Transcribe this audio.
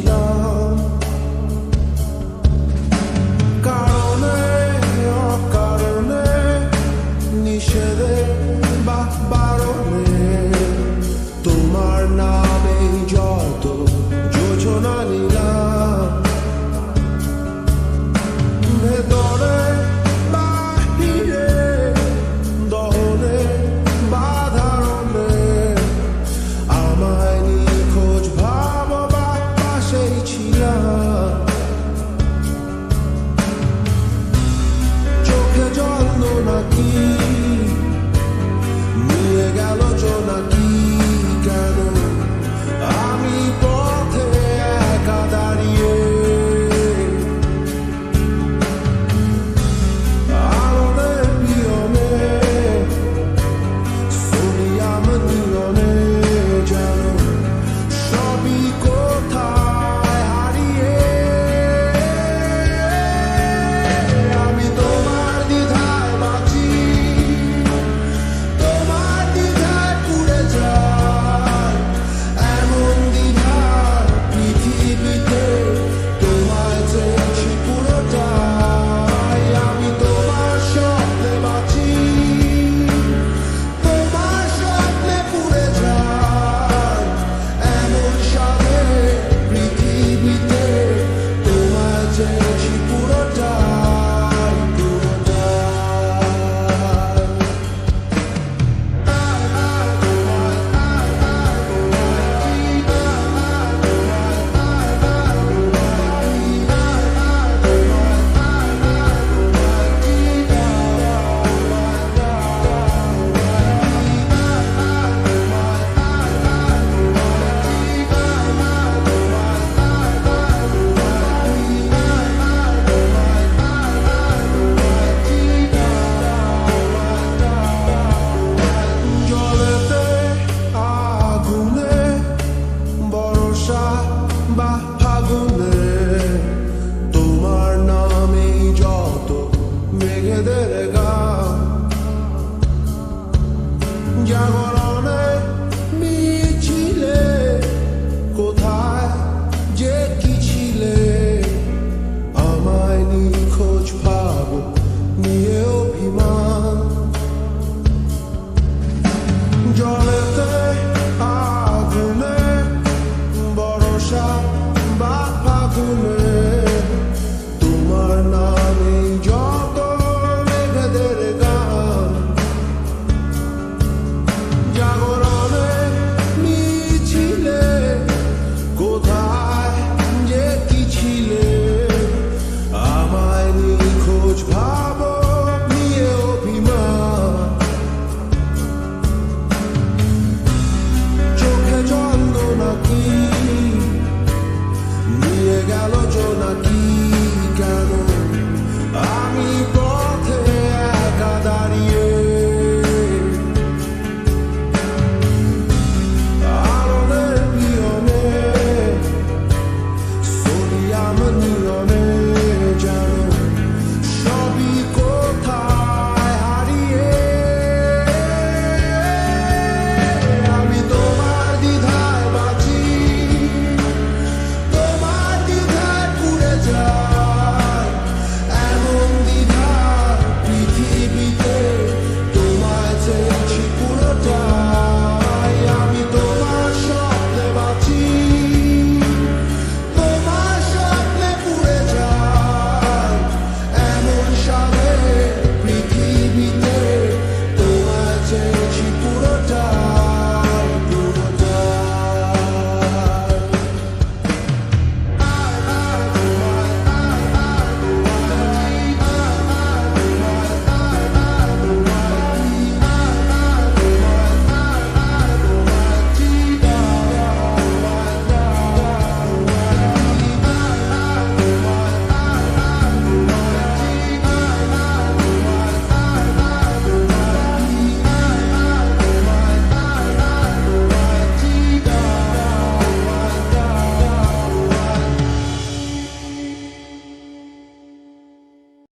ছিলাম কারণে অকারণে নিষেধে বা বারণে তোমার নামে যত যোজনা নিলাম ভেতরে বাহিরে দহনে বাধারণে আমায় নিখোঁজ ভাববা পাশেই ছিলাম চোখে জল নাকি নিয়ে গেল জোনাকি কেন আমি পথে একা দাঁড়িয়ে আলোদের পিয়নে সোনিয়াম নিয়নে যেন সবই কোথায় হারিয়ে আমি তোমার দ্বিধায় বাঁচি তোমার দ্বিধায় পুড়ে যায় এমন দ্বিধার পৃথিবীতে তোমায় চেয়েছি পুরোটাই আমি তোমার স্বপ্নে বাঁচি তোমার স্বপ্নে পুড়ে যায় এমন সাথে পৃথিবীতে তোমায় চেয়েছি পুরোটাই পুরোটাই জলেতে আগুনে বর্ষা বা ফাগুনে তোমার নামেই যত মেঘেদের গান জাগরণে মিছিলে কোথায় যে কি ছিলে আমায় নিখোঁজ ভাবো নিয়ে অভিমান জলেতে আগুনে বর্ষা বা ফাগুনে তোমার নামে যত মেঘেদের গান জাগরণে মিছিলে কোথায় যে কি ছিলে আমায় নিখোঁজ ভাবো নিয়ে অভিমান চোখে জল নাকি নিয়ে গেল জোনাকি কেন আমি পথে একা দাঁড়িয়ে আলোদের পিয়নে সোনিয়াম